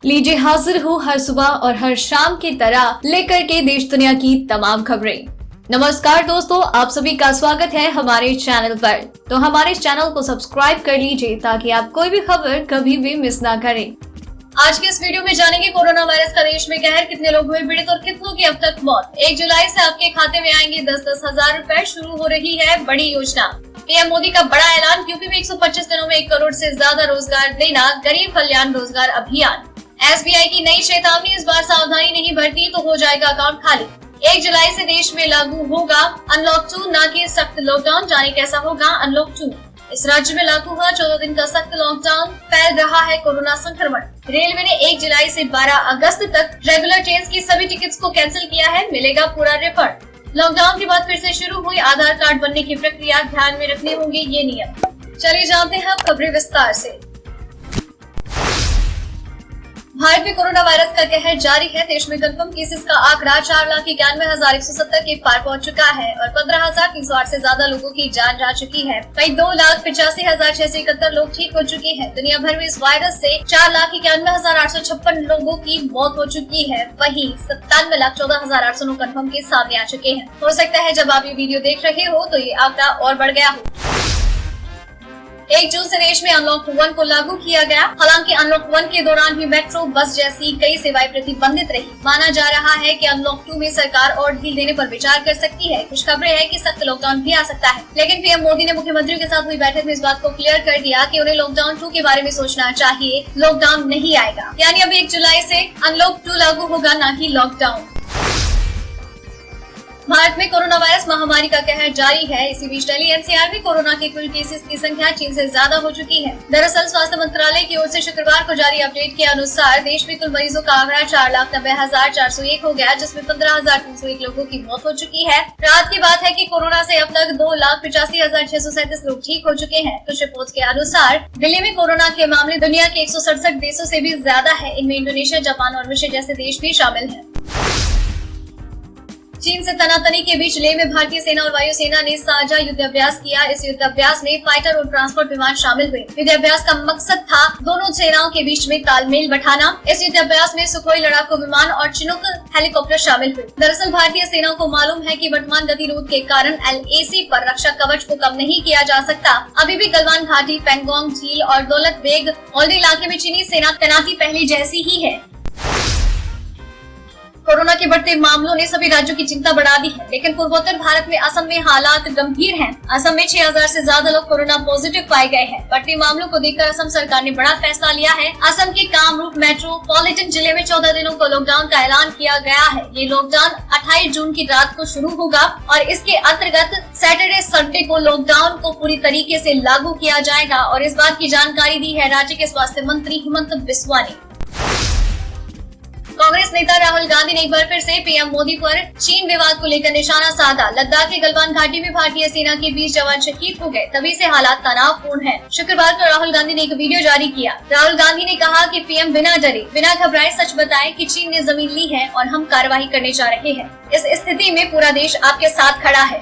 लीजिए हाजिर हूँ हर सुबह और हर शाम की तरह लेकर के देश दुनिया की तमाम खबरें। नमस्कार दोस्तों, आप सभी का स्वागत है हमारे चैनल पर। तो हमारे चैनल को सब्सक्राइब कर लीजिए ताकि आप कोई भी खबर कभी भी मिस ना करें। आज के इस वीडियो में जानेंगे कोरोना वायरस का देश में कहर, कितने लोग हुए पीड़ित और कितनों की अब तक मौत। 1 जुलाई से आपके खाते में आएंगे 10-10 हजार रुपए। शुरू हो रही है बड़ी योजना। पीएम मोदी का बड़ा ऐलान, यूपी में 125 दिनों में 1 करोड़ से ज्यादा रोजगार देना, गरीब कल्याण रोजगार अभियान। एसबीआई की नई चेतावनी, इस बार सावधानी नहीं बरती तो हो जाएगा अकाउंट खाली। 1 जुलाई से देश में लागू होगा अनलॉक 2, न कि सख्त लॉकडाउन। जाने कैसा होगा अनलॉक 2। इस राज्य में लागू हुआ 14 दिन का सख्त लॉकडाउन, फैल रहा है कोरोना संक्रमण। रेलवे ने 1 जुलाई से 12 अगस्त तक रेगुलर ट्रेन की सभी टिकट्स को कैंसिल किया है, मिलेगा पूरा रिफंड। लॉकडाउन के बाद फिर से शुरू हुई आधार कार्ड बनने की प्रक्रिया, ध्यान में रखने होंगे ये नियम। चलिए जानते हैं अब खबरें विस्तार से। भारत में कोरोना वायरस का कहर जारी है। देश में कंफर्म केसेस का आंकड़ा 4,91,170 के पार पहुंच चुका है और 15,308 से ज्यादा लोगों की जान जा चुकी है। वहीं 2,85,671 लोग ठीक हो चुके हैं। दुनिया भर में इस वायरस से 4,91,856 लोगों की मौत हो चुकी है। वहीं 97,14,809 कंफर्म केस सामने आ चुके हैं। हो सकता है जब आप ये वीडियो देख रहे हो तो ये आंकड़ा और बढ़ गया हो। 1 जून से देश में अनलॉक 1 को लागू किया गया। हालांकि अनलॉक 1 के दौरान भी मेट्रो, बस जैसी कई सेवाएं प्रतिबंधित रही। माना जा रहा है कि अनलॉक 2 में सरकार और ढील देने पर विचार कर सकती है। कुछ खबरें हैं कि सख्त लॉकडाउन भी आ सकता है, लेकिन पीएम मोदी ने मुख्यमंत्रियों के साथ हुई बैठक में इस बात को क्लियर कर दिया कि उन्हें लॉकडाउन 2 के बारे में सोचना चाहिए। लॉकडाउन नहीं आएगा, यानी अब 1 जुलाई से अनलॉक 2 लागू होगा, न कि लॉकडाउन। भारत में कोरोना वायरस महामारी का कहर जारी है। इसी बीच दिल्ली एनसीआर में कोरोना के कुल केसेस की संख्या चीन से ज्यादा हो चुकी है। दरअसल स्वास्थ्य मंत्रालय की ओर से शुक्रवार को जारी अपडेट के अनुसार देश में कुल मरीजों का आंकड़ा 4,90,401 हो गया, जिसमें 15,301 लोगों की मौत हो चुकी है। रात की बात है कि कोरोना से अब तक 2,85,637 लोग ठीक हो चुके हैं। कुछ रिपोर्ट्स के अनुसार दिल्ली में कोरोना के मामले दुनिया के 167 देशों से भी ज्यादा है। इनमें इंडोनेशिया, जापान और मिस्र जैसे देश भी शामिल है। चीन से तनातनी के बीच लेह में भारतीय सेना और वायुसेना ने साझा युद्धाभ्यास किया। इस युद्धाभ्यास में फाइटर और ट्रांसपोर्ट विमान शामिल हुए। युद्धाभ्यास का मकसद था दोनों सेनाओं के बीच में तालमेल बढ़ाना। इस युद्धाभ्यास में सुखोई लड़ाकू विमान और चिनूक हेलीकॉप्टर शामिल हुए। दरअसल भारतीय सेना को मालूम है कि वर्तमान गतिरोध के कारण LAC पर रक्षा कवच को कम नहीं किया जा सकता। अभी भी गलवान घाटी, पेंगोंग झील और दौलत बेग ओल्डी इलाके में चीनी सेना तैनाती पहले जैसी ही है। कोरोना के बढ़ते मामलों ने सभी राज्यों की चिंता बढ़ा दी है, लेकिन पूर्वोत्तर भारत में असम में हालात गंभीर हैं। असम में 6,000 से ज्यादा लोग कोरोना पॉजिटिव पाए गए हैं। बढ़ते मामलों को देखकर असम सरकार ने बड़ा फैसला लिया है। असम के कामरूप मेट्रोपॉलिटन जिले में 14 दिनों को लॉकडाउन का ऐलान किया गया है। ये लॉकडाउन 28 जून की रात को शुरू होगा और इसके अंतर्गत सैटरडे संडे को लॉकडाउन को पूरी तरीके से लागू किया जाएगा। और इस बात की जानकारी दी है राज्य के स्वास्थ्य मंत्री हिमंत बिस्वा ने। कांग्रेस नेता राहुल गांधी ने एक बार फिर से पीएम मोदी पर चीन विवाद को लेकर निशाना साधा। लद्दाख के गलवान घाटी में भारतीय सेना के 20 जवान शहीद हो गए, तभी से हालात तनावपूर्ण हैं। शुक्रवार को राहुल गांधी ने एक वीडियो जारी किया। राहुल गांधी ने कहा कि पीएम बिना डरे, बिना घबराए सच बताए कि चीन ने जमीन ली है और हम कार्यवाही करने जा रहे हैं। इस स्थिति में पूरा देश आपके साथ खड़ा है।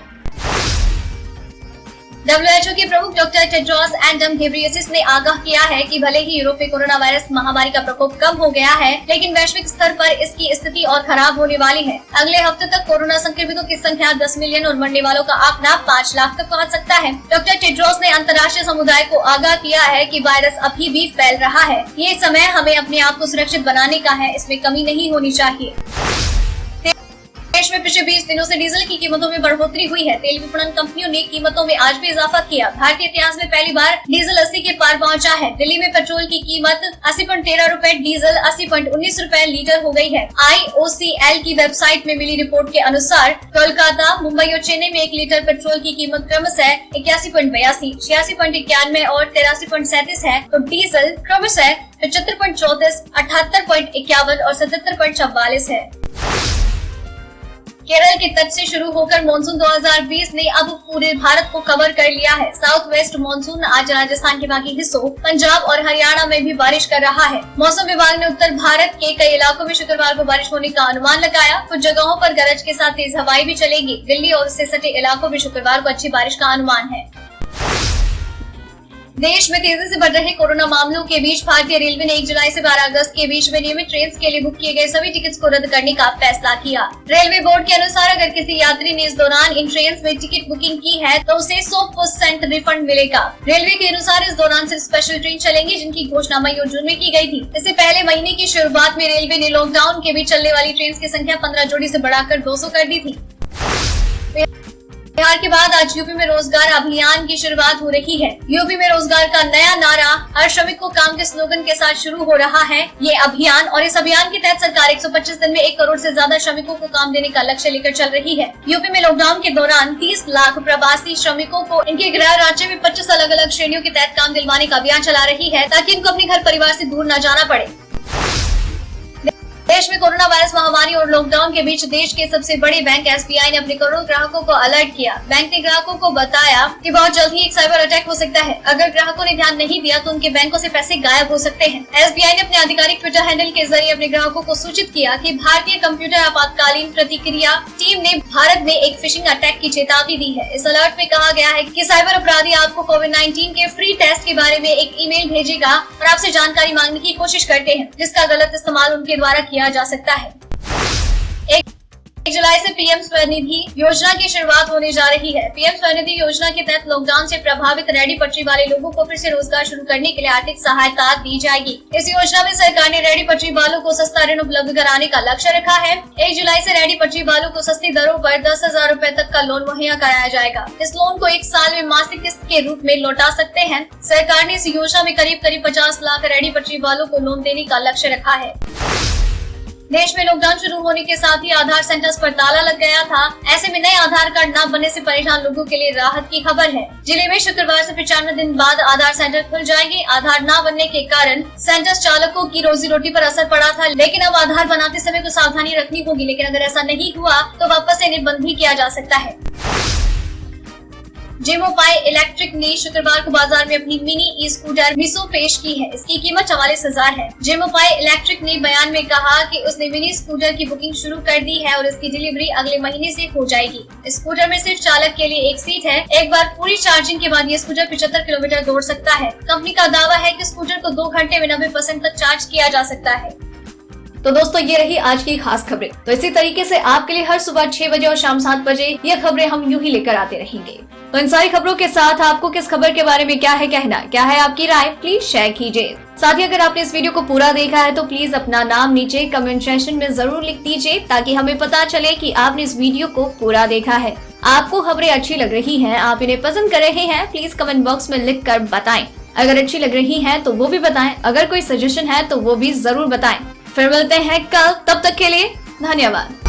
WHO के प्रमुख डॉक्टर टेड्रोस एडम घेब्रेयेसस ने आगाह किया है कि भले ही यूरोप में कोरोना वायरस महामारी का प्रकोप कम हो गया है, लेकिन वैश्विक स्तर पर इसकी स्थिति और खराब होने वाली है। अगले हफ्ते तक कोरोना संक्रमितों की संख्या 10 मिलियन और मरने वालों का आंकड़ा 5 लाख तक पहुंच सकता है। डॉक्टर टेड्रोस ने अंतर्राष्ट्रीय समुदाय को आगाह किया है कि वायरस अभी भी फैल रहा है। ये समय हमें अपने आप को सुरक्षित बनाने का है, इसमें कमी नहीं होनी चाहिए। देश में पिछले 20 दिनों से डीजल की कीमतों में बढ़ोतरी हुई है। तेल विपणन कंपनियों ने कीमतों में आज भी इजाफा किया। भारतीय इतिहास में पहली बार डीजल 80 के पार पहुंचा है। दिल्ली में पेट्रोल की कीमत 80.13 रुपए, डीजल 80.19 रुपए लीटर हो गई है। IOCL की वेबसाइट में मिली रिपोर्ट के अनुसार कोलकाता, मुंबई और चेन्नई में 1 लीटर पेट्रोल की कीमत क्रमशः 81.82, 86.91 और 83.37 है, तो डीजल क्रमशः 75.34, 78.51 और 77.44 है। केरल के तट से शुरू होकर मानसून 2020 ने अब पूरे भारत को कवर कर लिया है। साउथ वेस्ट मानसून आज राजस्थान के बाकी हिस्सों, पंजाब और हरियाणा में भी बारिश कर रहा है। मौसम विभाग ने उत्तर भारत के कई इलाकों में शुक्रवार को बारिश होने का अनुमान लगाया। कुछ जगहों पर गरज के साथ तेज हवाएं भी चलेगी। दिल्ली और उससे सटे इलाकों में शुक्रवार को अच्छी बारिश का अनुमान है। देश में तेजी से बढ़ रहे कोरोना मामलों के बीच भारतीय रेलवे ने 1 जुलाई से 12 अगस्त के बीच में नियमित ट्रेन के लिए बुक किए गए सभी टिकट्स को रद्द करने का फैसला किया। रेलवे बोर्ड के अनुसार अगर किसी यात्री ने इस दौरान इन ट्रेन में टिकट बुकिंग की है तो उसे 100% रिफंड मिलेगा। रेलवे के अनुसार इस दौरान सिर्फ स्पेशल ट्रेन चलेंगी जिनकी घोषणा मई और जून में की गई थी। इससे पहले महीने की शुरुआत में रेलवे ने लॉकडाउन के बीच चलने वाली ट्रेन की संख्या 15 जोड़ी से बढ़ाकर 200 कर दी थी। बिहार के बाद आज यूपी में रोजगार अभियान की शुरुआत हो रही है। यूपी में रोजगार का नया नारा हर श्रमिक को काम के स्लोगन के साथ शुरू हो रहा है ये अभियान, और इस अभियान के तहत सरकार 125 दिन में 1 करोड़ से ज्यादा श्रमिकों को काम देने का लक्ष्य लेकर चल रही है। यूपी में लॉकडाउन के दौरान 30 लाख प्रवासी श्रमिकों को इनके गृह राज्य में 25 अलग अलग श्रेणियों के तहत काम दिलवाने का अभियान चला रही है ताकि इनको अपने घर परिवार से दूर न जाना पड़े। देश में कोरोना वायरस महामारी और लॉकडाउन के बीच देश के सबसे बड़े बैंक एसबीआई ने अपने करोड़ों ग्राहकों को अलर्ट किया। बैंक ने ग्राहकों को बताया कि बहुत जल्द ही एक साइबर अटैक हो सकता है। अगर ग्राहकों ने ध्यान नहीं दिया तो उनके बैंकों से पैसे गायब हो सकते हैं। एसबीआई ने अपने आधिकारिक ट्विटर हैंडल के जरिए अपने ग्राहकों को सूचित किया कि भारतीय कंप्यूटर आपातकालीन प्रतिक्रिया टीम ने भारत में एक फिशिंग अटैक की चेतावनी दी है। इस अलर्ट में कहा गया है कि साइबर अपराधी आपको कोविड-19 के फ्री टेस्ट के बारे में एक ईमेल भेजेगा और आपसे जानकारी मांगने की कोशिश करते हैं जिसका गलत इस्तेमाल उनके द्वारा किया जा सकता है। 1 जुलाई से पीएम स्वनिधि योजना की शुरुआत होने जा रही है। पीएम स्वनिधि योजना के तहत लॉकडाउन से प्रभावित रेहड़ी पटरी वाले लोगों को फिर से रोजगार शुरू करने के लिए आर्थिक सहायता दी जाएगी। इस योजना में सरकार ने रेहड़ी पटरी वालों को सस्ता ऋण उपलब्ध कराने का लक्ष्य रखा है। 1 जुलाई से रेहड़ी पटरी वालों को सस्ती दरों पर 10,000 रूपए तक का लोन मुहैया कराया जाएगा। इस लोन को 1 साल में मासिक किस्त के रूप में लौटा सकते हैं। सरकार ने इस योजना में करीब 50 लाख रेहड़ी पटरी वालों को लोन देने का लक्ष्य रखा है। देश में लॉकडाउन शुरू होने के साथ ही आधार सेंटर्स पर ताला लग गया था। ऐसे में नए आधार कार्ड न बनने से परेशान लोगों के लिए राहत की खबर है। जिले में शुक्रवार से 95 दिन बाद आधार सेंटर खुल जाएंगे। आधार न बनने के कारण सेंटर्स चालकों की रोजी रोटी पर असर पड़ा था, लेकिन अब आधार बनाते समय कुछ सावधानी रखनी होगी। लेकिन अगर ऐसा नहीं हुआ तो वापस इन्हें बंद भी किया जा सकता है। जेमोपाई इलेक्ट्रिक ने शुक्रवार को बाजार में अपनी मिनी ई स्कूटर मिसो पेश की है। इसकी कीमत 44,000 है। जेमोपाई इलेक्ट्रिक ने बयान में कहा कि उसने मिनी स्कूटर की बुकिंग शुरू कर दी है और इसकी डिलीवरी अगले महीने से हो जाएगी। स्कूटर में सिर्फ चालक के लिए एक सीट है। एक बार पूरी चार्जिंग के बाद ये स्कूटर 75 किलोमीटर दौड़ सकता है। कंपनी का दावा है कि स्कूटर को 2 घंटे में 90% तक चार्ज किया जा सकता है। तो दोस्तों ये रही आज की खास खबरें। तो इसी तरीके से आपके लिए हर सुबह 6 बजे और शाम 7 बजे ये खबरें हम यूं ही लेकर आते रहेंगे। तो इन सारी खबरों के साथ आपको किस खबर के बारे में क्या है कहना, क्या है आपकी राय, प्लीज शेयर कीजिए। साथ ही अगर आपने इस वीडियो को पूरा देखा है तो प्लीज अपना नाम नीचे कमेंट सेक्शन में जरूर लिख दीजिए ताकि हमें पता चले कि आपने इस वीडियो को पूरा देखा है। आपको खबरें अच्छी लग रही हैं, आप इन्हें पसंद कर रहे हैं, प्लीज कमेंट बॉक्स में लिख कर बताएं। अगर अच्छी लग रही है तो वो भी बताएं, अगर कोई सजेशन है तो वो भी जरूर बताएं। फिर मिलते हैं कल, तब तक के लिए धन्यवाद।